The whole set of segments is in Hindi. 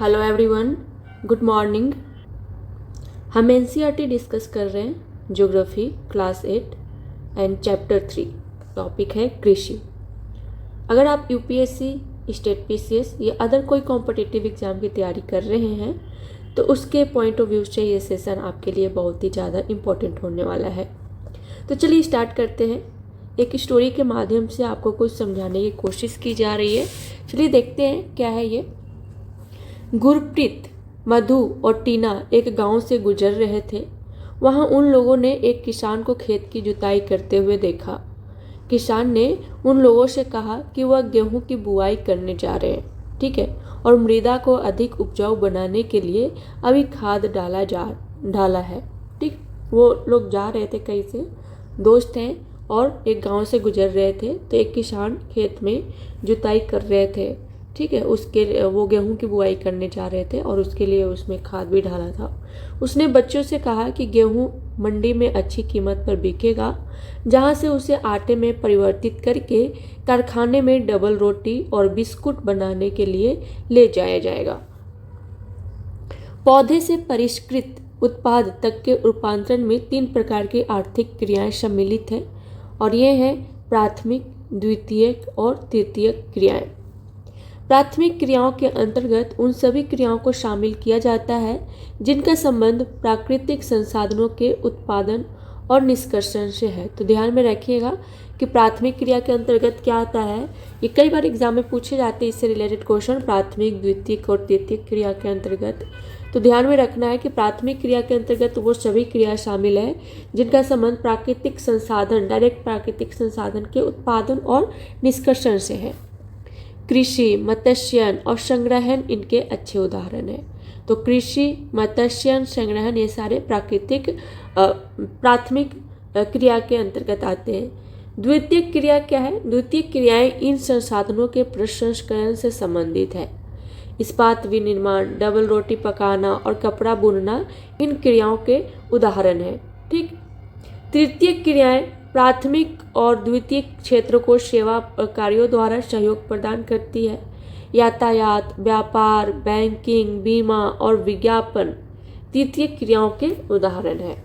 Hello everyone, good morning. हम एनसीईआरटी डिस्कस कर रहे हैं, geography class 8 and chapter 3। Topic है कृषि। अगर आप यूपीएससी, स्टेट पीसीएस या अदर कोई कॉम्पिटिटिव एग्जाम की तैयारी कर रहे हैं तो उसके पॉइंट ऑफ व्यू से ये सेशन आपके लिए बहुत ही ज़्यादा इम्पोर्टेंट होने वाला है। तो चलिए स्टार्ट करते हैं। एक स्टोरी के माध्यम से आपको कुछ समझाने की कोशिश की जा रही है। चलिए देखते हैं क्या है ये। गुरप्रीत, मधु और टीना एक गांव से गुजर रहे थे। वहां उन लोगों ने एक किसान को खेत की जुताई करते हुए देखा। किसान ने उन लोगों से कहा कि वह गेहूं की बुआई करने जा रहे हैं, ठीक है, और मृदा को अधिक उपजाऊ बनाने के लिए अभी खाद डाला है। ठीक, वो लोग जा रहे थे, कहीं से दोस्त हैं और एक गांव से गुजर रहे थे। तो एक किसान खेत में जुताई कर रहे थे, ठीक है, उसके वो गेहूं की बुआई करने जा रहे थे और उसके लिए उसमें खाद भी डाला था। उसने बच्चों से कहा कि गेहूं मंडी में अच्छी कीमत पर बिकेगा, जहां से उसे आटे में परिवर्तित करके कारखाने में डबल रोटी और बिस्कुट बनाने के लिए ले जाया जाएगा। पौधे से परिष्कृत उत्पाद तक के रूपांतरण में 3 प्रकार की आर्थिक क्रियाएं सम्मिलित हैं, और ये हैं प्राथमिक, द्वितीयक और तृतीयक क्रियाएं। प्राथमिक क्रियाओं के अंतर्गत उन सभी क्रियाओं को शामिल किया जाता है जिनका संबंध प्राकृतिक संसाधनों के उत्पादन और निष्कर्षण से है। तो ध्यान में रखिएगा कि प्राथमिक क्रिया के अंतर्गत क्या आता है। ये कई बार एग्जाम में पूछे जाते हैं इससे रिलेटेड क्वेश्चन, प्राथमिक, द्वितीयक और तृतीयक क्रिया के अंतर्गत। तो ध्यान में रखना है कि प्राथमिक क्रिया के अंतर्गत वो सभी क्रिया शामिल है जिनका संबंध प्राकृतिक संसाधन, डायरेक्ट प्राकृतिक संसाधन के उत्पादन और निष्कर्षण से है। कृषि, मत्स्यन और संग्रहण इनके अच्छे उदाहरण हैं। तो कृषि, मत्स्यन, संग्रहण ये सारे प्राथमिक क्रिया के अंतर्गत आते हैं। द्वितीयक क्रिया क्या है? द्वितीयक क्रियाएं इन संसाधनों के प्रसंस्करण से संबंधित है। इस्पात विनिर्माण, डबल रोटी पकाना और कपड़ा बुनना इन क्रियाओं के उदाहरण हैं। ठीक। तृतीयक क्रियाएं प्राथमिक और द्वितीयक क्षेत्र को सेवा कार्यों द्वारा सहयोग प्रदान करती है। यातायात, व्यापार, बैंकिंग, बीमा और विज्ञापन तृतीयक क्रियाओं के उदाहरण हैं।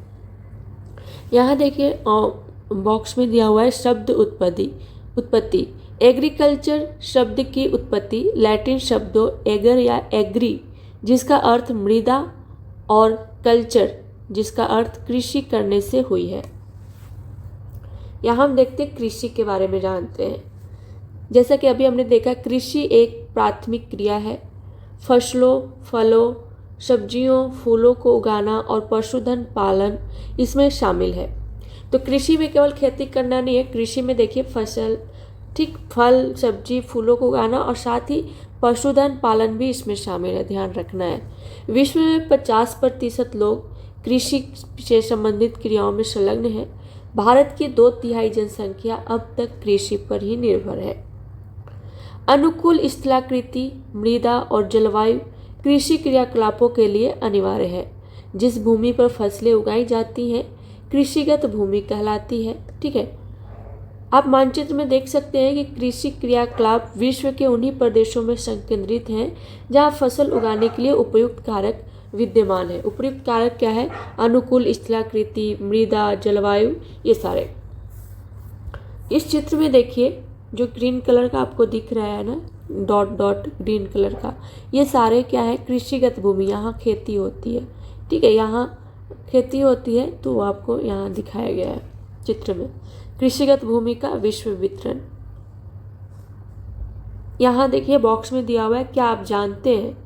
यहाँ देखिए बॉक्स में दिया हुआ है शब्द उत्पत्ति। एग्रीकल्चर शब्द की उत्पत्ति लैटिन शब्दों एगर या एग्री, जिसका अर्थ मृदा, और कल्चर, जिसका अर्थ कृषि करने से हुई है। यहाँ हम देखते हैं कृषि के बारे में जानते हैं। जैसा कि अभी हमने देखा, कृषि एक प्राथमिक क्रिया है। फसलों, फलों, सब्जियों, फूलों को उगाना और पशुधन पालन इसमें शामिल है। तो कृषि में केवल खेती करना नहीं है, कृषि में देखिए फसल, ठीक, फल, सब्जी, फूलों को उगाना और साथ ही पशुधन पालन भी इसमें शामिल है, ध्यान रखना है। विश्व में 50% लोग कृषि से संबंधित क्रियाओं में संलग्न हैं। भारत की 2/3 जनसंख्या अब तक कृषि पर ही निर्भर है। अनुकूल स्थलाकृति, मृदा और जलवायु कृषि क्रियाकलापों के लिए अनिवार्य है। जिस भूमि पर फसलें उगाई जाती हैं कृषिगत भूमि कहलाती है। ठीक है, आप मानचित्र में देख सकते हैं कि कृषि क्रियाकलाप विश्व के उन्हीं प्रदेशों में संकेंद्रित हैं जहां फसल उगाने के लिए उपयुक्त कारक विद्यमान है। उपयुक्त कारक क्या है? अनुकूल स्थलाकृति, मृदा, जलवायु, ये सारे। इस चित्र में देखिए जो ग्रीन कलर का आपको दिख रहा है ना, डॉट डॉट ग्रीन कलर का, ये सारे क्या है? कृषिगत भूमि, यहाँ खेती होती है। ठीक है, यहाँ खेती होती है तो आपको यहाँ दिखाया गया है चित्र में कृषिगत भूमि का विश्व वितरण। यहाँ देखिए बॉक्स में दिया हुआ है, क्या आप जानते हैं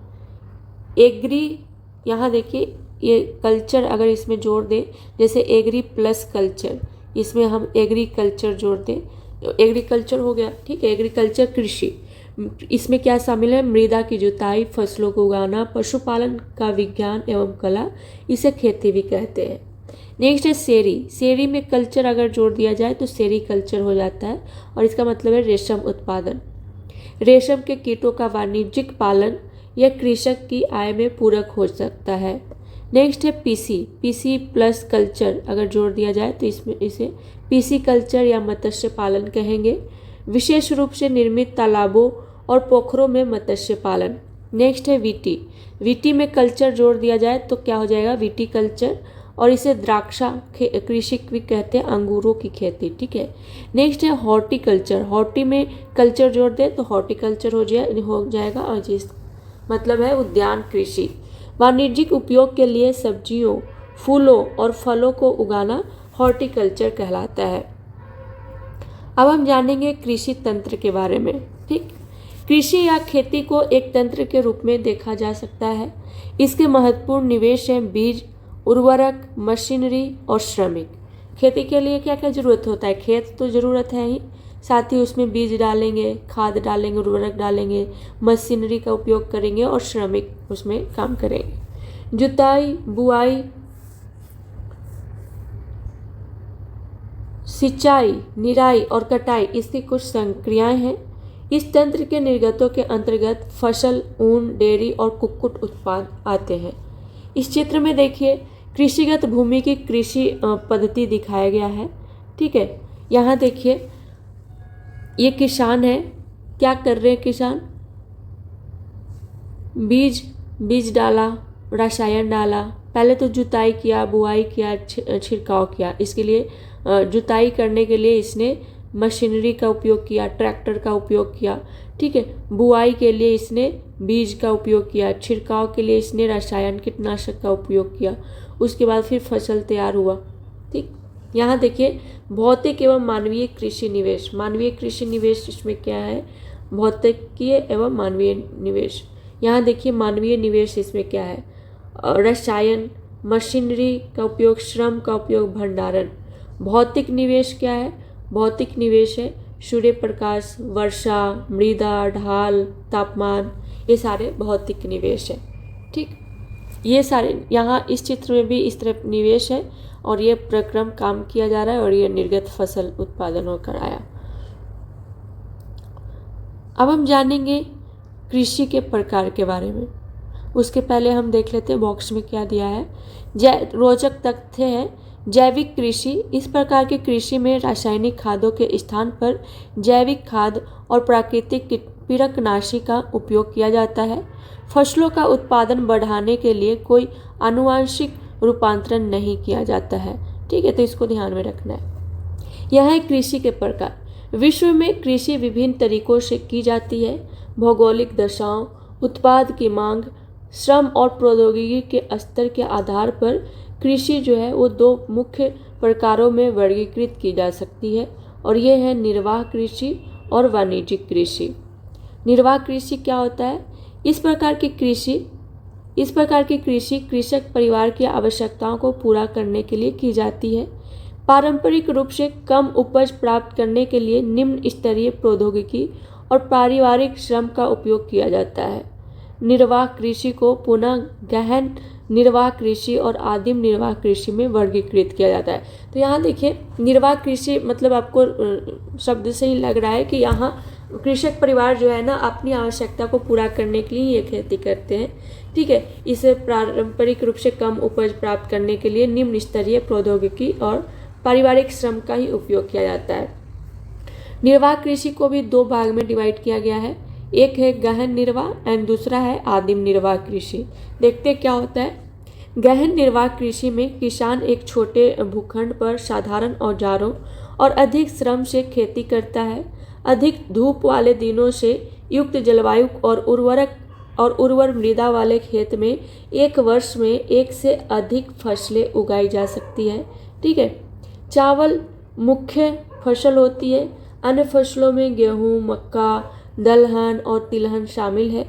एग्री, यहाँ देखिए ये कल्चर अगर इसमें जोड़ दें, जैसे एग्री प्लस कल्चर, इसमें हम एग्रीकल्चर जोड़ दें तो एग्रीकल्चर हो गया। ठीक है, एग्रीकल्चर कृषि, इसमें क्या शामिल है? मृदा की जुताई, फसलों को उगाना, पशुपालन का विज्ञान एवं कला, इसे खेती भी कहते हैं। नेक्स्ट है सेरी में कल्चर अगर जोड़ दिया जाए तो सेरीकल्चर हो जाता है, और इसका मतलब है रेशम उत्पादन। रेशम के कीटों का वाणिज्यिक पालन यह कृषक की आय में पूरक हो सकता है। नेक्स्ट है पीसी प्लस कल्चर अगर जोड़ दिया जाए तो इसमें इसे पीसी कल्चर या मत्स्य पालन कहेंगे। विशेष रूप से निर्मित तालाबों और पोखरों में मत्स्य पालन। नेक्स्ट है वीटी। वीटी में कल्चर जोड़ दिया जाए तो क्या हो जाएगा, वीटी कल्चर, और इसे द्राक्षा कृषि भी कहते हैं, अंगूरों की खेती। ठीक है। नेक्स्ट है हॉर्टिकल्चर। हॉर्टी में कल्चर जोड़ दे तो हॉर्टिकल्चर हो जाएगा, और जिस मतलब है उद्यान कृषि। वाणिज्यिक उपयोग के लिए सब्जियों, फूलों और फलों को उगाना हॉर्टिकल्चर कहलाता है। अब हम जानेंगे कृषि तंत्र के बारे में। ठीक, कृषि या खेती को एक तंत्र के रूप में देखा जा सकता है। इसके महत्वपूर्ण निवेश हैं बीज, उर्वरक, मशीनरी और श्रमिक। खेती के लिए क्या क्या जरूरत होता है, खेत तो जरूरत है ही, साथ ही उसमें बीज डालेंगे, खाद डालेंगे, उर्वरक डालेंगे, मशीनरी का उपयोग करेंगे और श्रमिक उसमें काम करेंगे। जुताई, बुआई, सिंचाई, निराई और कटाई इसकी कुछ संक्रियाएं हैं। इस तंत्र के निर्गतों के अंतर्गत फसल, ऊन, डेयरी और कुक्कुट उत्पाद आते हैं। इस चित्र में देखिए कृषिगत भूमि की कृषि पद्धति दिखाया गया है। ठीक है, यहाँ देखिए ये किसान है, क्या कर रहे हैं किसान, बीज डाला, रसायन डाला, पहले तो जुताई किया, बुआई किया, छिड़काव किया। इसके लिए जुताई करने के लिए इसने मशीनरी का उपयोग किया, ट्रैक्टर का उपयोग किया। ठीक है, बुआई के लिए इसने बीज का उपयोग किया, छिड़काव के लिए इसने रसायन कीटनाशक का उपयोग किया, उसके बाद फिर फसल तैयार हुआ। ठीक, यहाँ देखिए भौतिक एवं मानवीय कृषि निवेश। मानवीय कृषि निवेश इसमें क्या है, भौतिकीय एवं मानवीय निवेश। यहाँ देखिए मानवीय निवेश इसमें क्या है, रसायन, मशीनरी का उपयोग, श्रम का उपयोग, भंडारण। भौतिक निवेश क्या है, भौतिक निवेश है सूर्य प्रकाश, वर्षा, मृदा, ढाल, तापमान, ये सारे भौतिक निवेश है। ठीक, ये सारे यहाँ इस चित्र में भी इस तरह निवेश है और ये प्रक्रम काम किया जा रहा है और ये निर्गत फसल उत्पादन होकर आया। अब हम जानेंगे कृषि के प्रकार के बारे में। उसके पहले हम देख लेते हैं बॉक्स में क्या दिया है। रोचक तथ्य है जैविक कृषि। इस प्रकार की कृषि में रासायनिक खादों के स्थान पर जैविक खाद और प्राकृतिक कीटनाशी का उपयोग किया जाता है। फसलों का उत्पादन बढ़ाने के लिए कोई आनुवांशिक रूपांतरण नहीं किया जाता है। ठीक है, तो इसको ध्यान में रखना है। यह है कृषि के प्रकार। विश्व में कृषि विभिन्न तरीकों से की जाती है। भौगोलिक दशाओं, उत्पाद की मांग, श्रम और प्रौद्योगिकी के स्तर के आधार पर कृषि जो है वो दो मुख्य प्रकारों में वर्गीकृत की जा सकती है, और ये है निर्वाह कृषि और वाणिज्यिक कृषि। निर्वाह कृषि क्या होता है, इस प्रकार की कृषि कृषक परिवार की आवश्यकताओं को पूरा करने के लिए की जाती है। पारंपरिक रूप से कम उपज प्राप्त करने के लिए निम्न स्तरीय प्रौद्योगिकी और पारिवारिक श्रम का उपयोग किया जाता है। निर्वाह कृषि को पुनः गहन निर्वाह कृषि और आदिम निर्वाह कृषि में वर्गीकृत किया जाता है। तो यहाँ देखिए निर्वाह कृषि मतलब आपको शब्द से ही लग रहा है कि यहाँ कृषक परिवार जो है ना अपनी आवश्यकता को पूरा करने के लिए ये खेती करते हैं। ठीक है, इसे पारंपरिक रूप से कम उपज प्राप्त करने के लिए निम्न स्तरीय प्रौद्योगिकी और पारिवारिक श्रम का ही उपयोग किया जाता है। निर्वाह कृषि को भी दो भाग में डिवाइड किया गया है, एक है गहन निर्वाह एंड दूसरा है आदिम निर्वाह कृषि। देखते क्या होता है। गहन निर्वाह कृषि में किसान एक छोटे भूखंड पर साधारण औजारों और अधिक श्रम से खेती करता है। अधिक धूप वाले दिनों से युक्त जलवायु और उर्वर मृदा वाले खेत में एक वर्ष में एक से अधिक फसलें उगाई जा सकती है। ठीक है, चावल मुख्य फसल होती है। अन्य फसलों में गेहूँ, मक्का, दलहन और तिलहन शामिल है।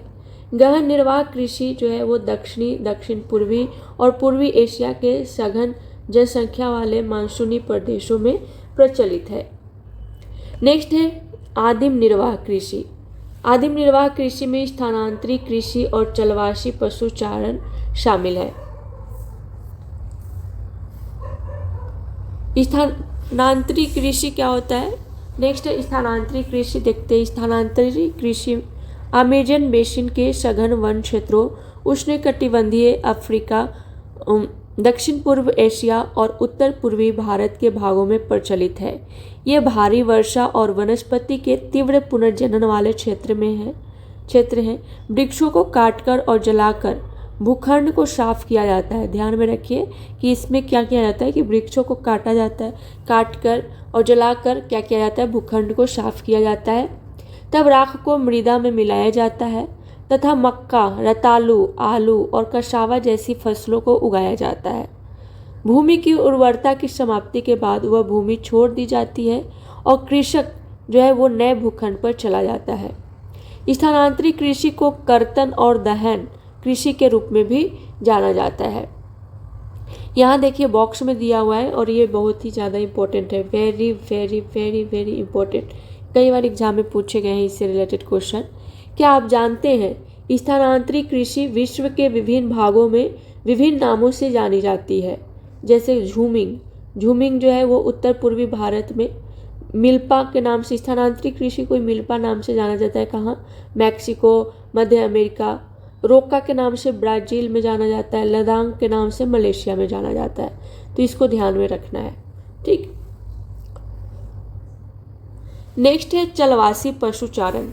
गहन निर्वाह कृषि जो है वो दक्षिण पूर्वी और पूर्वी एशिया के सघन जनसंख्या वाले मानसूनी प्रदेशों में प्रचलित है। नेक्स्ट है आदिम निर्वाह कृषि। आदिम निर्वाह कृषि में स्थानांतरी कृषि और चलवासी पशुचारण शामिल है। स्थानांतरी कृषि क्या होता है, नेक्स्ट है स्थानांतरी कृषि। देखते हैं स्थानांतरी कृषि अमेजन बेसिन के सघन वन क्षेत्रों, उष्णकटिबंधीय अफ्रीका, दक्षिण पूर्व एशिया और उत्तर पूर्वी भारत के भागों में प्रचलित है। ये भारी वर्षा और वनस्पति के तीव्र पुनर्जनन वाले क्षेत्र क्षेत्र हैं। वृक्षों को काटकर और जलाकर भूखंड को साफ किया जाता है। ध्यान में रखिए कि इसमें क्या किया जाता है कि वृक्षों को काटा जाता है, काटकर और जलाकर क्या किया जाता है, भूखंड को साफ किया जाता है। तब राख को मृदा में मिलाया जाता है तथा मक्का, रतालू, आलू और कसावा जैसी फसलों को उगाया जाता है। भूमि की उर्वरता की समाप्ति के बाद वह भूमि छोड़ दी जाती है और कृषक जो है वो नए भूखंड पर चला जाता है। स्थानांतरित कृषि को कर्तन और दहन कृषि के रूप में भी जाना जाता है। यहाँ देखिए बॉक्स में दिया हुआ है और ये बहुत ही ज़्यादा इम्पोर्टेंट है, very very very very important. कई बार एग्जाम में पूछे गए हैं इससे रिलेटेड क्वेश्चन। क्या आप जानते हैं स्थानांतरित कृषि विश्व के विभिन्न भागों में विभिन्न नामों से जानी जाती है, जैसे झूमिंग। झूमिंग जो है वो उत्तर पूर्वी भारत में मिल्पा के नाम से, स्थानांतरित कृषि को मिल्पा नाम से जाना जाता है। कहाँ? मैक्सिको, मध्य अमेरिका। रोका के नाम से ब्राज़ील में जाना जाता है। लद्दाख के नाम से मलेशिया में जाना जाता है। तो इसको ध्यान में रखना है, ठीक। नेक्स्ट है जलवासी पशुचारण।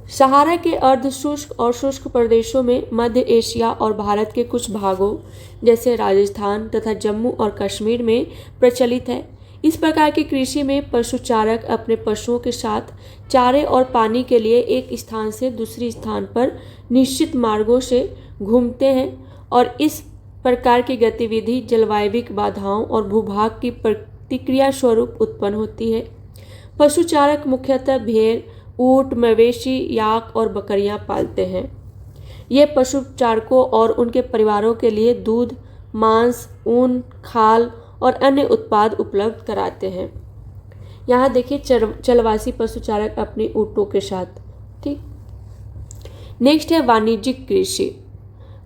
सहारा के अर्ध शुष्क और शुष्क प्रदेशों में मध्य एशिया और भारत के कुछ भागों जैसे राजस्थान तथा जम्मू और कश्मीर में प्रचलित है। इस प्रकार की कृषि में पशुचारक अपने पशुओं के साथ चारे और पानी के लिए एक स्थान से दूसरे स्थान पर निश्चित मार्गों से घूमते हैं और इस प्रकार की गतिविधि जलवायविक बाधाओं और भूभाग की प्रतिक्रिया स्वरूप उत्पन्न होती है। पशुचारक मुख्यतः भेड़, ऊंट, मवेशी, याक और बकरियां पालते हैं। ये पशुचारकों और उनके परिवारों के लिए दूध, मांस, ऊन, खाल और अन्य उत्पाद उपलब्ध कराते हैं। यहाँ देखिए जलवासी पशुचारक अपने ऊँटों के साथ, ठीक। नेक्स्ट है वाणिज्यिक कृषि।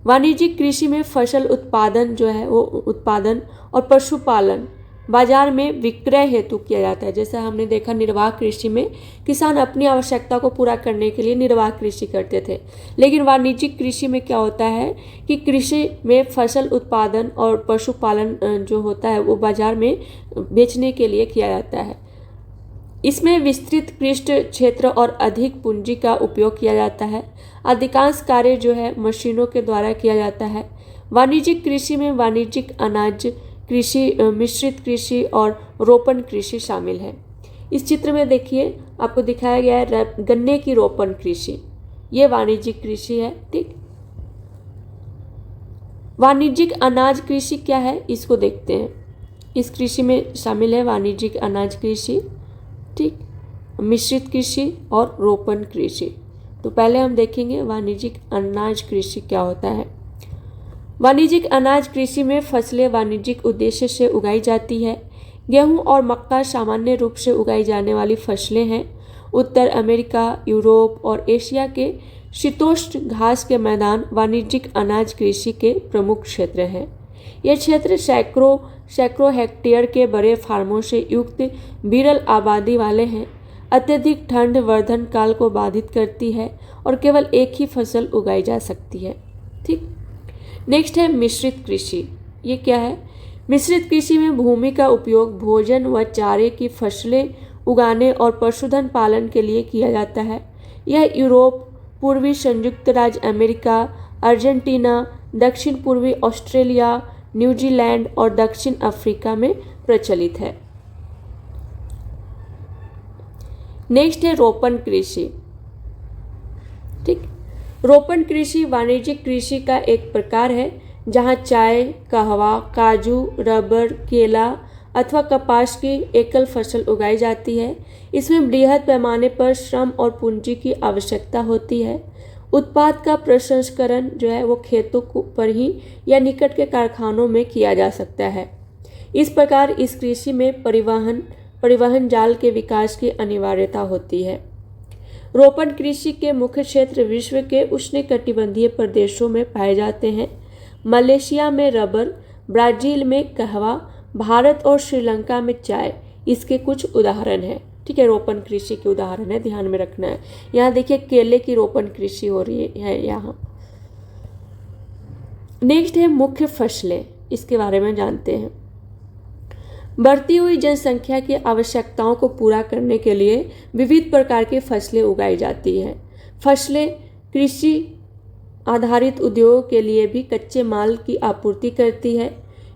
वाणिज्यिक कृषि में फसल उत्पादन जो है वो उत्पादन और पशुपालन बाजार में विक्रय हेतु किया जाता है। जैसे हमने देखा निर्वाह कृषि में किसान अपनी आवश्यकता को पूरा करने के लिए निर्वाह कृषि करते थे, लेकिन वाणिज्यिक कृषि में क्या होता है कि कृषि में फसल उत्पादन और पशुपालन जो होता है वो बाजार में बेचने के लिए किया जाता है। इसमें विस्तृत कृषि क्षेत्र और अधिक पूंजी का उपयोग किया जाता है। अधिकांश कार्य जो है मशीनों के द्वारा किया जाता है। वाणिज्यिक कृषि में वाणिज्यिक अनाज कृषि, मिश्रित कृषि और रोपण कृषि शामिल है। इस चित्र में देखिए आपको दिखाया गया है गन्ने की रोपण कृषि, ये वाणिज्यिक कृषि है, ठीक। वाणिज्यिक अनाज कृषि क्या है इसको देखते हैं। इस कृषि में शामिल है वाणिज्यिक अनाज कृषि, ठीक, मिश्रित कृषि और रोपण कृषि। तो पहले हम देखेंगे वाणिज्यिक अनाज कृषि क्या होता है। वाणिज्यिक अनाज कृषि में फसलें वाणिज्यिक उद्देश्य से उगाई जाती है। गेहूं और मक्का सामान्य रूप से उगाई जाने वाली फसलें हैं। उत्तर अमेरिका, यूरोप और एशिया के शीतोष्ण घास के मैदान वाणिज्यिक अनाज कृषि के प्रमुख क्षेत्र हैं। यह क्षेत्र सैकड़ों हेक्टेयर के बड़े फार्मों से युक्त विरल आबादी वाले हैं। अत्यधिक ठंड वर्धन काल को बाधित करती है और केवल एक ही फसल उगाई जा सकती है, ठीक। नेक्स्ट है मिश्रित कृषि। ये क्या है? मिश्रित कृषि में भूमि का उपयोग भोजन व चारे की फसलें उगाने और पशुधन पालन के लिए किया जाता है। यह यूरोप, पूर्वी संयुक्त राज्य अमेरिका, अर्जेंटीना, दक्षिण पूर्वी ऑस्ट्रेलिया, न्यूजीलैंड और दक्षिण अफ्रीका में प्रचलित है। नेक्स्ट है रोपण कृषि, ठीक। रोपण कृषि वाणिज्यिक कृषि का एक प्रकार है जहां चाय, कहवा, काजू, रबर, केला अथवा कपास की एकल फसल उगाई जाती है। इसमें बृहद पैमाने पर श्रम और पूंजी की आवश्यकता होती है। उत्पाद का प्रसंस्करण जो है वो खेतों पर ही या निकट के कारखानों में किया जा सकता है। इस प्रकार इस कृषि में परिवहन जाल के विकास की अनिवार्यता होती है। रोपण कृषि के मुख्य क्षेत्र विश्व के उष्णकटिबंधीय प्रदेशों में पाए जाते हैं। मलेशिया में रबर, ब्राज़ील में कहवा, भारत और श्रीलंका में चाय इसके कुछ उदाहरण हैं, ठीक है। रोपण कृषि के उदाहरण है, ध्यान में रखना है। यहाँ देखिए केले की रोपण कृषि हो रही है यहाँ। नेक्स्ट है मुख्य फसलें, इसके बारे में जानते हैं। बढ़ती हुई जनसंख्या की आवश्यकताओं को पूरा करने के लिए विविध प्रकार की फसलें उगाई जाती हैं। फसलें कृषि आधारित उद्योगों के लिए भी कच्चे माल की आपूर्ति करती है।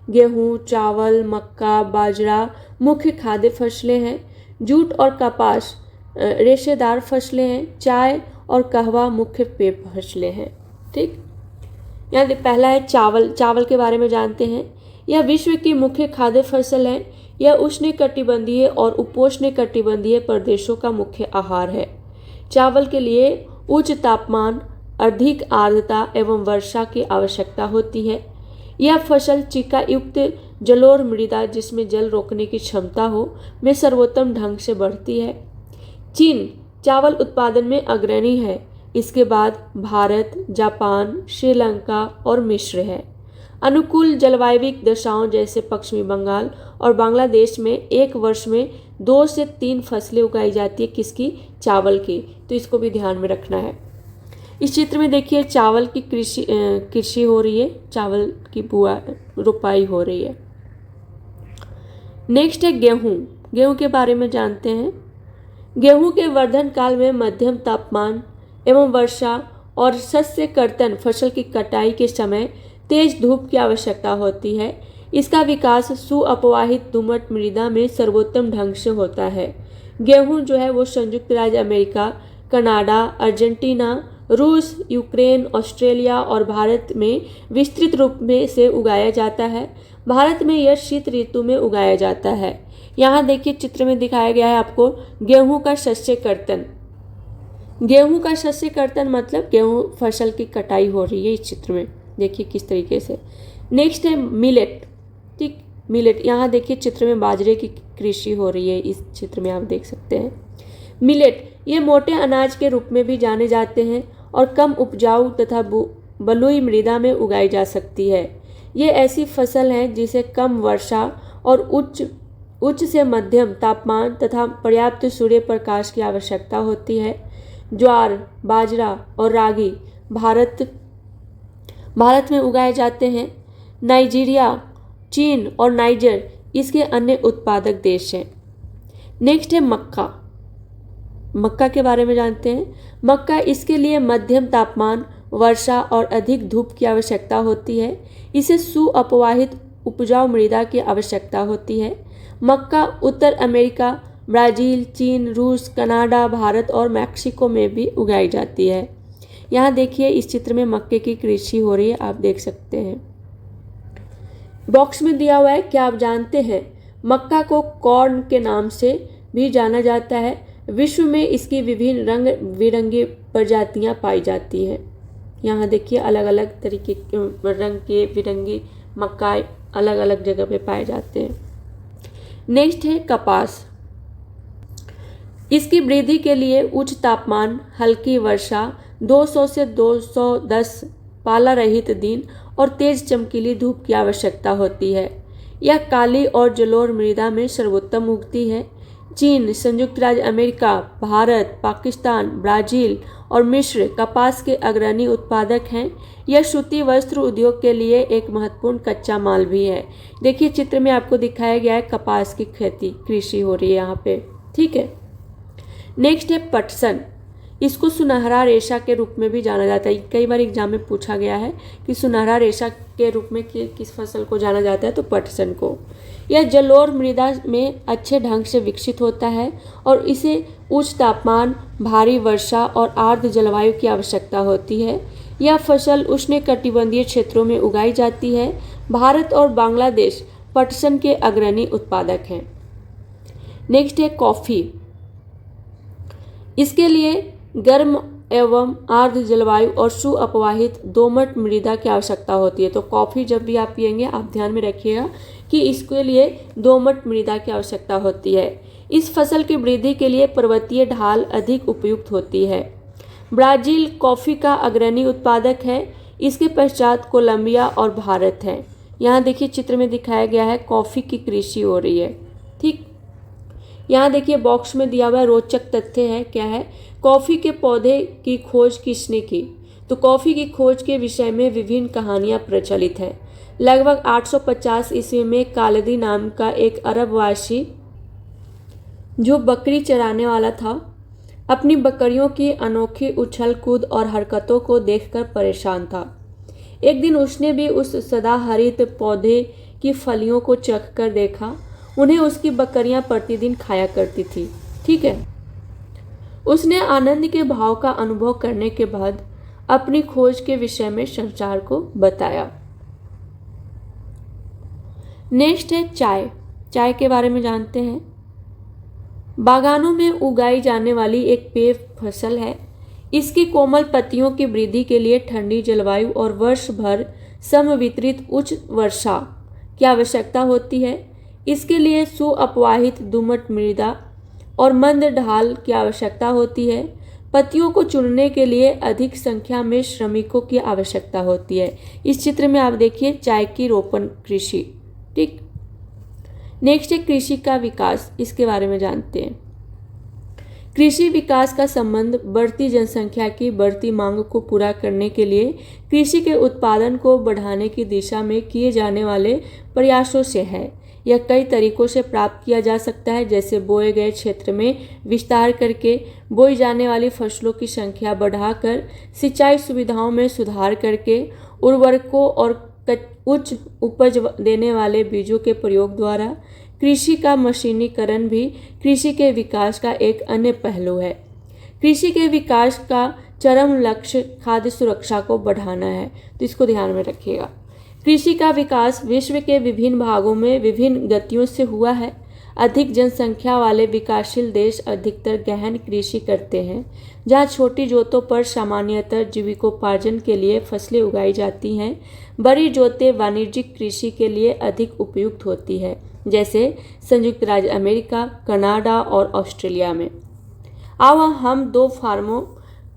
गेहूं, चावल, मक्का, बाजरा मुख्य खाद्य फसलें हैं। जूट और कपास रेशेदार फसलें हैं। चाय और कहवा मुख्य पेय फसलें हैं। ठीक, यहाँ पहला है चावल। चावल के बारे में जानते हैं। यह विश्व की मुख्य खाद्य फसल है। यह उष्णकटिबंधीय और उपोष्णकटिबंधीय प्रदेशों का मुख्य आहार है। चावल के लिए उच्च तापमान, अधिक आर्द्रता एवं वर्षा की आवश्यकता होती है। यह फसल चिका युक्त जलोढ़ मृदा जिसमें जल रोकने की क्षमता हो में सर्वोत्तम ढंग से बढ़ती है। चीन चावल उत्पादन में अग्रणी है। इसके बाद भारत, जापान, श्रीलंका और मिस्र है। अनुकूल जलवायविक दशाओं जैसे पश्चिमी बंगाल और बांग्लादेश में एक वर्ष में 2 से 3 फसलें उगाई जाती है। किसकी? चावल की। तो इसको भी ध्यान में रखना है। इस चित्र में देखिए चावल की कृषि हो रही है। चावल की रोपाई हो रही है। नेक्स्ट है गेहूं। गेहूं के बारे में जानते हैं। गेहूं के वर्धन काल में मध्यम तापमान एवं वर्षा और शस्य कर्तन फसल की कटाई के समय तेज धूप की आवश्यकता होती है। इसका विकास सुअपवाहित दोमट मृदा में सर्वोत्तम ढंग से होता है। गेहूं जो है वो संयुक्त राज्य अमेरिका, कनाडा, अर्जेंटीना, रूस, यूक्रेन, ऑस्ट्रेलिया और भारत में विस्तृत रूप में से उगाया जाता है। भारत में यह शीत ऋतु में उगाया जाता है। यहाँ देखिए चित्र में दिखाया गया है आपको गेहूं का शस्य कर्तन। गेहूं का शस्य कर्तन मतलब गेहूं फसल की कटाई हो रही है। इस चित्र में देखिए किस तरीके से। नेक्स्ट है मिलेट। ठीक, मिलेट। यहाँ देखिए चित्र में बाजरे की कृषि हो रही है। इस चित्र में आप देख सकते हैं। मिलेट ये मोटे अनाज के रूप में भी जाने जाते हैं और कम उपजाऊ तथा बलुई मृदा में उगाई जा सकती है। ये ऐसी फसल है जिसे कम वर्षा और उच्च से मध्यम तापमान तथा पर्याप्त सूर्य प्रकाश की आवश्यकता होती है। ज्वार, बाजरा और रागी भारत में उगाए जाते हैं। नाइजीरिया, चीन और नाइजर इसके अन्य उत्पादक देश हैं। नेक्स्ट है मक्का। मक्का के बारे में जानते हैं। मक्का इसके लिए मध्यम तापमान, वर्षा और अधिक धूप की आवश्यकता होती है। इसे सुअपवाहित उपजाऊ मृदा की आवश्यकता होती है। मक्का उत्तर अमेरिका, ब्राज़ील, चीन, रूस, कनाडा, भारत और मैक्सिको में भी उगाई जाती है। यहाँ देखिए इस चित्र में मक्के की कृषि हो रही है, आप देख सकते हैं। बॉक्स में दिया हुआ है, क्या आप जानते हैं मक्का को कॉर्न के नाम से भी जाना जाता है। विश्व में इसकी विभिन्न रंग बिरंगी प्रजातियाँ पाई जाती हैं। यहाँ देखिए अलग अलग तरीके के रंग के बिरंगी मक्का अलग अलग जगह पे पाए जाते हैं। नेक्स्ट है कपास। इसकी वृद्धि के लिए उच्च तापमान, हल्की वर्षा, 200 से 210 पाला रहित दिन और तेज चमकीली धूप की आवश्यकता होती है। यह काली और जलोढ़ मृदा में सर्वोत्तम उगती है। चीन, संयुक्त राज्य अमेरिका, भारत, पाकिस्तान, ब्राज़ील और मिस्र कपास के अग्रणी उत्पादक हैं। यह सूती वस्त्र उद्योग के लिए एक महत्वपूर्ण कच्चा माल भी है। देखिए चित्र में आपको दिखाया गया है कपास की खेती कृषि हो रही है यहाँ पे। ठीक है। नेक्स्ट है पटसन। इसको सुनहरा रेशा के रूप में भी जाना जाता है। कई बार एग्जाम में पूछा गया है कि सुनहरा रेशा के रूप में किस फसल को जाना जाता है, तो पटसन को। यह जलोढ़ मृदा में अच्छे ढंग से विकसित होता है और इसे उच्च तापमान, भारी वर्षा और आर्द्र जलवायु की आवश्यकता होती है। यह फसल उष्णकटिबंधीय क्षेत्रों में उगाई जाती है। भारत और बांग्लादेश पटसन के अग्रणी उत्पादक हैं। नेक्स्ट है कॉफ़ी। इसके लिए गर्म एवं आर्द्र जलवायु और सुअपवाहित दोमट मृदा की आवश्यकता होती है। तो कॉफ़ी जब भी आप पिएंगे आप ध्यान में रखिएगा कि इसके लिए दोमट मृदा की आवश्यकता होती है। इस फसल की वृद्धि के लिए पर्वतीय ढाल अधिक उपयुक्त होती है। ब्राज़ील कॉफ़ी का अग्रणी उत्पादक है। इसके पश्चात कोलंबिया और भारत है। यहाँ देखिए चित्र में दिखाया गया है कॉफ़ी की कृषि हो रही है। ठीक, यहाँ देखिए बॉक्स में दिया हुआ रोचक तथ्य है। क्या है? कॉफ़ी के पौधे की खोज किसने की? तो कॉफ़ी की खोज के विषय में विभिन्न कहानियाँ प्रचलित हैं। लगभग 850 ईस्वी में कालिदी नाम का एक अरबवासी जो बकरी चराने वाला था, अपनी बकरियों की अनोखी उछल कूद और हरकतों को देखकर परेशान था। एक दिन उसने भी उस सदाहरित पौधे की फलियों को चख कर देखा। उन्हें उसकी बकरियां प्रतिदिन खाया करती थी। ठीक है, उसने आनंद के भाव का अनुभव करने के बाद अपनी खोज के विषय में संसार को बताया। नेक्स्ट है चाय। चाय के बारे में जानते हैं। बागानों में उगाई जाने वाली एक पेय फसल है। इसकी कोमल पत्तियों की वृद्धि के लिए ठंडी जलवायु और वर्ष भर समवितरित उच्च वर्षा की आवश्यकता होती है। इसके लिए सुअपवाहित दुमट मृदा और मंद ढाल की आवश्यकता होती है। पत्तियों को चुनने के लिए अधिक संख्या में श्रमिकों की आवश्यकता होती है। इस चित्र में आप देखिए चाय की रोपण कृषि। ठीक, नेक्स्ट है कृषि का विकास। इसके बारे में जानते हैं। कृषि विकास का संबंध बढ़ती जनसंख्या की बढ़ती मांग को पूरा करने के लिए कृषि के उत्पादन को बढ़ाने की दिशा में किए जाने वाले प्रयासों से है। यह कई तरीकों से प्राप्त किया जा सकता है, जैसे बोए गए क्षेत्र में विस्तार करके, बोई जाने वाली फसलों की संख्या बढ़ाकर, सिंचाई सुविधाओं में सुधार करके, उर्वरकों और उच्च उपज देने वाले बीजों के प्रयोग द्वारा। कृषि का मशीनीकरण भी कृषि के विकास का एक अन्य पहलू है। कृषि के विकास का चरम लक्ष्य खाद्य सुरक्षा को बढ़ाना है, तो इसको ध्यान में रखिएगा। कृषि का विकास विश्व के विभिन्न भागों में विभिन्न गतियों से हुआ है। अधिक जनसंख्या वाले विकासशील देश अधिकतर गहन कृषि करते हैं, जहाँ छोटी जोतों पर सामान्यतः जीविकोपार्जन के लिए फसलें उगाई जाती हैं। बड़ी जोतें वाणिज्यिक कृषि के लिए अधिक उपयुक्त होती है, जैसे संयुक्त राज्य अमेरिका, कनाडा और ऑस्ट्रेलिया में। अब हम दो फार्मों,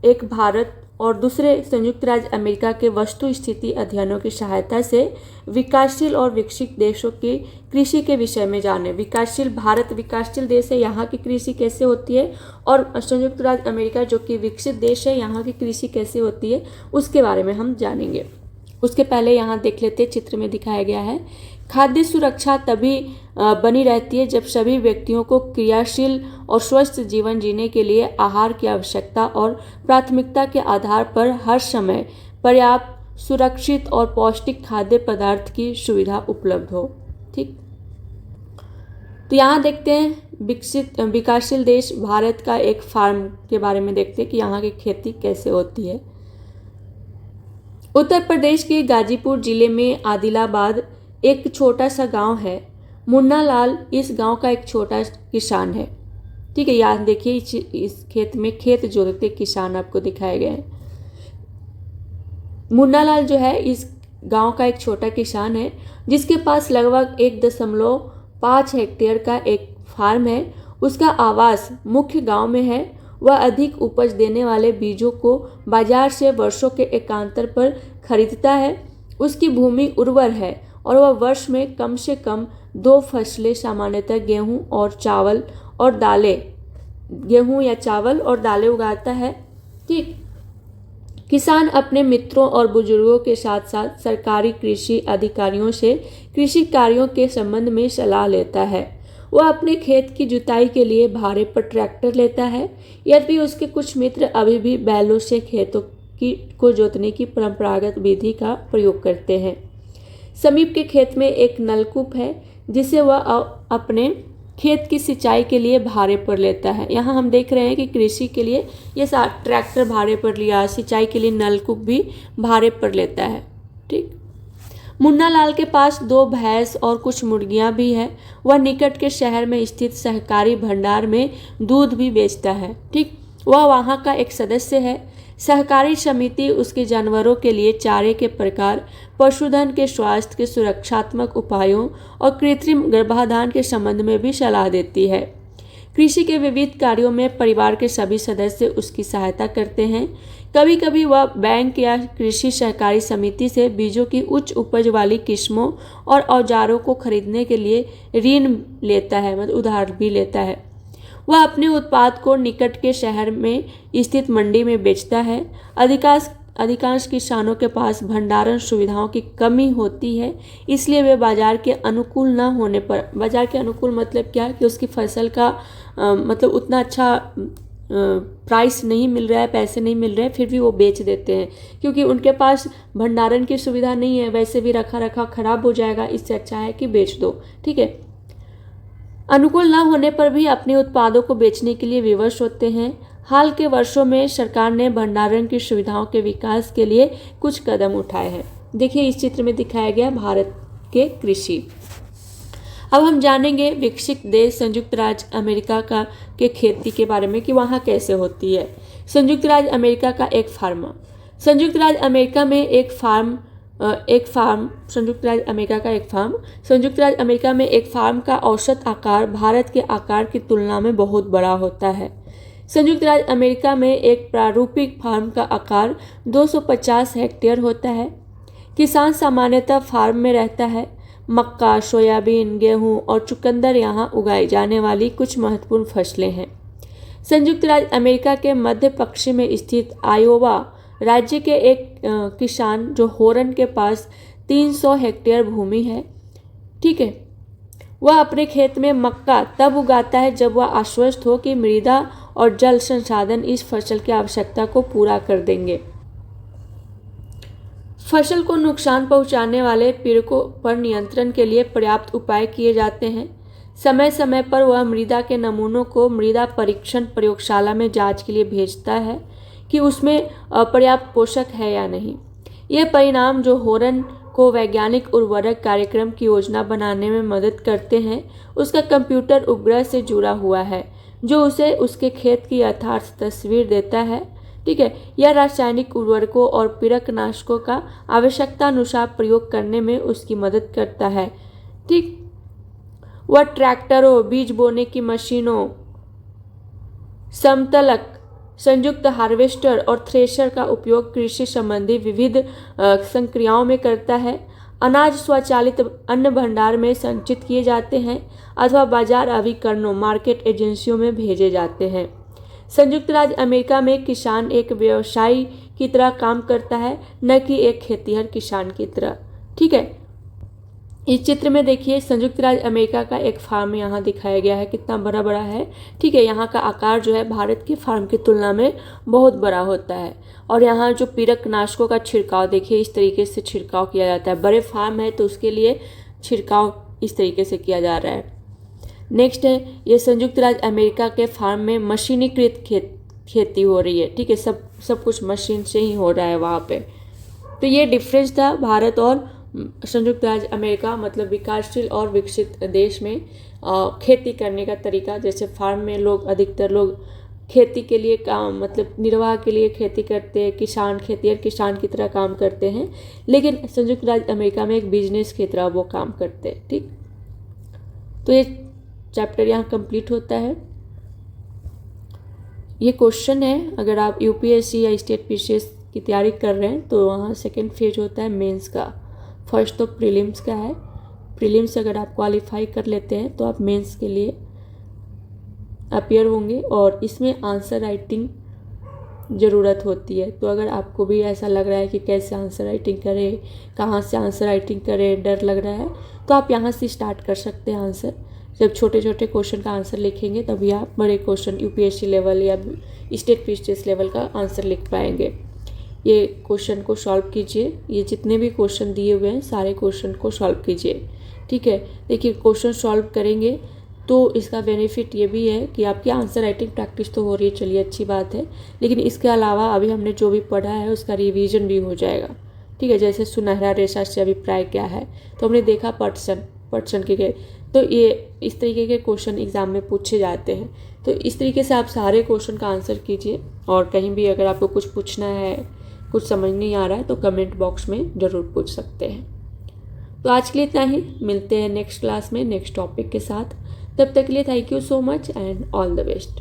एक भारत और दूसरे संयुक्त राज्य अमेरिका के वस्तु स्थिति अध्ययनों की सहायता से विकासशील और विकसित देशों की कृषि के विषय में जाने। विकासशील भारत विकासशील देश है, यहाँ की कृषि कैसे होती है, और संयुक्त राज्य अमेरिका जो कि विकसित देश है, यहाँ की कृषि कैसे होती है, उसके बारे में हम जानेंगे। उसके पहले यहाँ देख लेते हैं, चित्र में दिखाया गया है। खाद्य सुरक्षा तभी बनी रहती है जब सभी व्यक्तियों को क्रियाशील और स्वस्थ जीवन जीने के लिए आहार की आवश्यकता और प्राथमिकता के आधार पर हर समय पर्याप्त, सुरक्षित और पौष्टिक खाद्य पदार्थ की सुविधा उपलब्ध हो। ठीक, तो यहाँ देखते हैं विकासशील देश भारत का एक फार्म के बारे में देखते हैं कि यहाँ की खेती कैसे होती है। उत्तर प्रदेश के गाजीपुर जिले में आदिलाबाद एक छोटा सा गांव है। मुन्ना लाल इस गांव का एक छोटा किसान है। ठीक है, याद देखिए इस खेत में खेत जोतते किसान आपको दिखाए गए हैं। मुन्ना लाल जो है इस गांव का एक छोटा किसान है, जिसके पास लगभग 1.5 हेक्टेयर का एक फार्म है। उसका आवास मुख्य गांव में है। वह अधिक उपज देने वाले बीजों को बाजार से वर्षों के एकांतर पर खरीदता है। उसकी भूमि उर्वर है और वह वर्ष में कम से कम 2 फसलें, सामान्यतः गेहूं या चावल और दालें उगाता है। ठीक, किसान अपने मित्रों और बुजुर्गों के साथ साथ सरकारी कृषि अधिकारियों से कृषि कार्यों के संबंध में सलाह लेता है। वह अपने खेत की जुताई के लिए भाड़े पर ट्रैक्टर लेता है। यद्यपि उसके कुछ मित्र अभी भी बैलों से खेतों को जोतने की परंपरागत विधि का प्रयोग करते हैं। समीप के खेत में एक नलकूप है, जिसे वह अपने खेत की सिंचाई के लिए भाड़े पर लेता है। यहाँ हम देख रहे हैं कि कृषि के लिए ये ट्रैक्टर भाड़े पर लिया, सिंचाई के लिए नलकूप भी भाड़े पर लेता है। ठीक, मुन्ना लाल के पास 2 भैंस और कुछ मुर्गियां भी है। वह निकट के शहर में स्थित सहकारी भंडार में दूध भी बेचता है। ठीक, वह वहाँ का एक सदस्य है। सहकारी समिति उसके जानवरों के लिए चारे के प्रकार, पशुधन के स्वास्थ्य के सुरक्षात्मक उपायों और कृत्रिम गर्भाधान के संबंध में भी सलाह देती है। कृषि के विविध कार्यों में परिवार के सभी सदस्य उसकी सहायता करते हैं। कभी कभी वह बैंक या कृषि सहकारी समिति से बीजों की उच्च उपज वाली किस्मों और औजारों को खरीदने के लिए ऋण लेता है, मतलब उधार भी लेता है। वह अपने उत्पाद को निकट के शहर में स्थित मंडी में बेचता है। अधिकांश किसानों के पास भंडारण सुविधाओं की कमी होती है, इसलिए वे बाजार के अनुकूल न होने पर, बाजार के अनुकूल मतलब क्या कि उसकी फसल का मतलब उतना अच्छा प्राइस नहीं मिल रहा है, पैसे नहीं मिल रहे हैं, फिर भी वो बेच देते हैं क्योंकि उनके पास भंडारण की सुविधा नहीं है, वैसे भी रखा रखा खराब हो जाएगा, इससे अच्छा है कि बेच दो। ठीक है, अनुकूल ना होने पर भी अपने उत्पादों को बेचने के लिए विवश होते हैं। हाल के वर्षों में सरकार ने भंडारण की सुविधाओं के विकास के लिए कुछ कदम उठाए हैं। देखिए इस चित्र में दिखाया गया भारत के कृषि। अब हम जानेंगे विकसित देश संयुक्त राज्य अमेरिका के खेती के बारे में कि वहाँ कैसे होती है। संयुक्त राज्य अमेरिका का एक फार्म, संयुक्त राज्य अमेरिका में एक फार्म संयुक्त राज्य अमेरिका का एक फार्म, संयुक्त राज्य अमेरिका में एक फार्म का औसत आकार भारत के आकार की तुलना में बहुत बड़ा होता है। संयुक्त राज्य अमेरिका में एक प्रारूपिक फार्म का आकार 250 हेक्टेयर होता है। किसान सामान्यतः फार्म में रहता है। मक्का, सोयाबीन, गेहूं और चुकंदर यहाँ उगाई जाने वाली कुछ महत्वपूर्ण फसलें हैं। संयुक्त राज्य अमेरिका के मध्य पश्चिम में स्थित आयोवा राज्य के एक किसान जो होरन के पास 300 हेक्टेयर भूमि है, ठीक है, वह अपने खेत में मक्का तब उगाता है जब वह आश्वस्त हो कि मृदा और जल संसाधन इस फसल की आवश्यकता को पूरा कर देंगे। फसल को नुकसान पहुंचाने वाले पीड़कों पर नियंत्रण के लिए पर्याप्त उपाय किए जाते हैं। समय समय पर वह मृदा के नमूनों को मृदा परीक्षण प्रयोगशाला में जांच के लिए भेजता है कि उसमें पर्याप्त पोषक है या नहीं। ये परिणाम जो होरन को वैज्ञानिक उर्वरक कार्यक्रम की योजना बनाने में मदद करते हैं, उसका कंप्यूटर उपग्रह से जुड़ा हुआ है जो उसे उसके खेत की यथार्थ तस्वीर देता है। ठीक है, यह रासायनिक उर्वरकों और पीड़कनाशकों का आवश्यकतानुसार प्रयोग करने में उसकी मदद करता है। ठीक, वह ट्रैक्टरों, बीज बोने की मशीनों, समतलक, संयुक्त हार्वेस्टर और थ्रेशर का उपयोग कृषि संबंधी विविध संक्रियाओं में करता है। अनाज स्वचालित अन्न भंडार में संचित किए जाते हैं अथवा बाजार अभिकरणों, मार्केट एजेंसियों में भेजे जाते हैं। संयुक्त राज्य अमेरिका में किसान एक व्यवसायी की तरह काम करता है, न कि एक खेतीहर किसान की तरह। ठीक है, इस चित्र में देखिए संयुक्त राज्य अमेरिका का एक फार्म यहाँ दिखाया गया है, कितना बड़ा बड़ा है। ठीक है, यहाँ का आकार जो है भारत के फार्म की तुलना में बहुत बड़ा होता है। और यहाँ जो पीड़कनाशकों का छिड़काव देखिए इस तरीके से छिड़काव किया जाता है। बड़े फार्म है तो उसके लिए छिड़काव इस तरीके से किया जा रहा है। नेक्स्ट है, ये संयुक्त राज्य अमेरिका के फार्म में मशीनीकृत खेती हो रही है। ठीक है, सब कुछ मशीन से ही हो रहा है वहाँ पे। तो ये डिफरेंस था भारत और संयुक्त राज्य अमेरिका, मतलब विकासशील और विकसित देश में खेती करने का तरीका। जैसे फार्म में लोग, अधिकतर लोग खेती के लिए काम, मतलब निर्वाह के लिए खेती करते हैं, किसान खेतीहर किसान की तरह काम करते हैं, लेकिन संयुक्त राज्य अमेरिका में एक बिजनेस की तरह वो काम करते हैं। ठीक, तो ये चैप्टर यहाँ कंप्लीट होता है। ये क्वेश्चन है, अगर आप यूपीएससी या स्टेट पीसीएस की तैयारी कर रहे हैं तो वहाँ सेकंड फेज होता है मेंस का। फर्स्ट तो प्रीलिम्स का है। प्रीलिम्स अगर आप क्वालिफाई कर लेते हैं तो आप मेंस के लिए अपीयर होंगे और इसमें आंसर राइटिंग ज़रूरत होती है। तो अगर आपको भी ऐसा लग रहा है कि कैसे आंसर राइटिंग करें, कहाँ से आंसर राइटिंग करें, डर लग रहा है, तो आप यहाँ से स्टार्ट कर सकते हैं आंसर। जब छोटे छोटे क्वेश्चन का आंसर लिखेंगे तभी आप बड़े क्वेश्चन यूपीएससी लेवल या स्टेट पीसीएस लेवल का आंसर लिख पाएंगे। ये क्वेश्चन को सॉल्व कीजिए, ये जितने भी क्वेश्चन दिए हुए हैं सारे क्वेश्चन को सॉल्व कीजिए। ठीक है, देखिए क्वेश्चन सॉल्व करेंगे तो इसका बेनिफिट ये भी है कि आपकी आंसर राइटिंग प्रैक्टिस तो हो रही है, चलिए अच्छी बात है, लेकिन इसके अलावा अभी हमने जो भी पढ़ा है उसका रिवीजन भी हो जाएगा। ठीक है, जैसे सुनहरा रेशा से अभिप्राय क्या है, तो हमने देखा पर्सन के, तो ये इस तरीके के क्वेश्चन एग्जाम में पूछे जाते हैं। तो इस तरीके से आप सारे क्वेश्चन का आंसर कीजिए और कहीं भी अगर आपको कुछ पूछना है, कुछ समझ नहीं आ रहा है तो कमेंट बॉक्स में ज़रूर पूछ सकते हैं। तो आज के लिए इतना ही, मिलते हैं नेक्स्ट क्लास में नेक्स्ट टॉपिक के साथ। तब तक के लिए thank you so much and all the best.